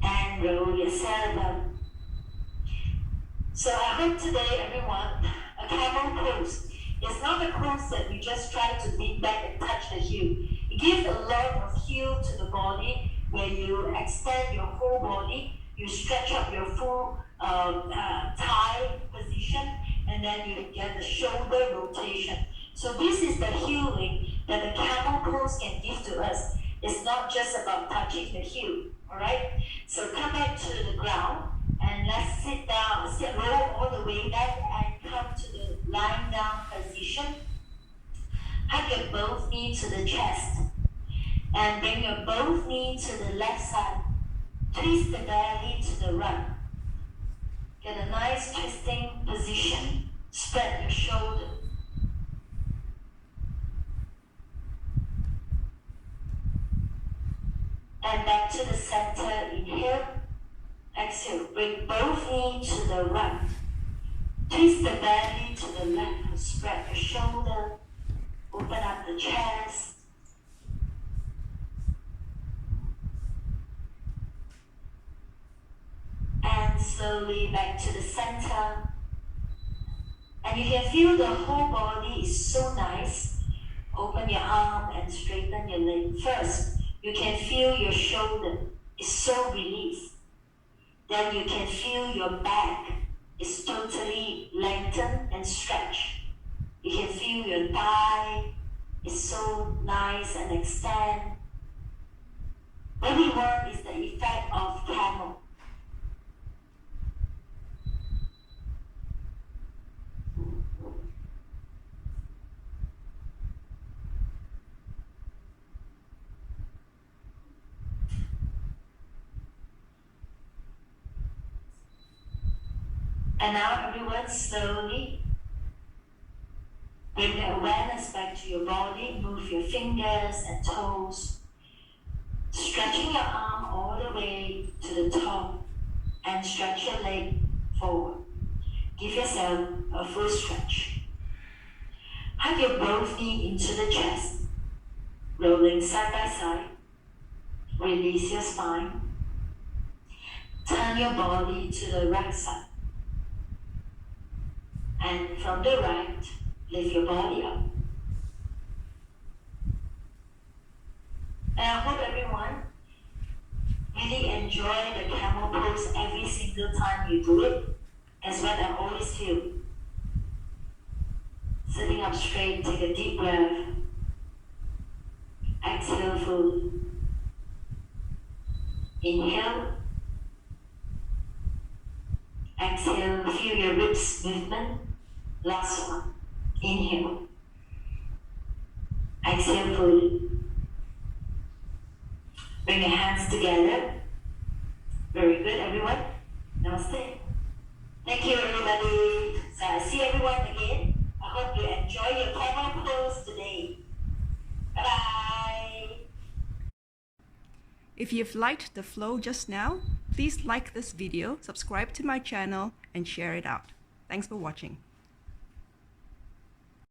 And roll yourself up. So I hope today, everyone, a camel pose is not a pose that you just try to lean back and touch the heel. It gives a lot of heel to the body where you extend your whole body, you stretch up your full thigh position, and then you get the shoulder rotation. So this is the healing that the camel pose can give to us. It's not just about touching the heel, all right? So come back to the ground. And let's sit down, roll all the way back and come to the lying down position. Hug your both knees to the chest. And bring your both knees to the left side. Twist the belly to the right. Get a nice twisting position. Spread your shoulder. And back to the center, inhale. Exhale, bring both knees to the right. Twist the belly to the left. Spread your shoulder. Open up the chest. And slowly back to the center. And you can feel the whole body is so nice. Open your arm and straighten your leg. First, you can feel your shoulder is so released. Then you can feel your back is totally lengthened and stretched. You can feel your thigh is so nice and extend. What we want is the effect of camel. And now everyone slowly bring the awareness back to your body. Move your fingers and toes. Stretching your arm all the way to the top and stretch your leg forward. Give yourself a full stretch. Hug your both knees into the chest, rolling side by side. Release your spine. Turn your body to the right side. And from the right, lift your body up. And I hope everyone really enjoy the camel pose every single time you do it. That's what I always feel. Sitting up straight, take a deep breath. Exhale fully. Inhale. Exhale, feel your ribs movement. Last one. Inhale. Exhale fully. Bring your hands together. Very good, everyone. Namaste. Thank you, everybody. So I see everyone again. I hope you enjoy your camel pose today. Bye-bye. If you've liked the flow just now, please like this video, subscribe to my channel, and share it out. Thanks for watching.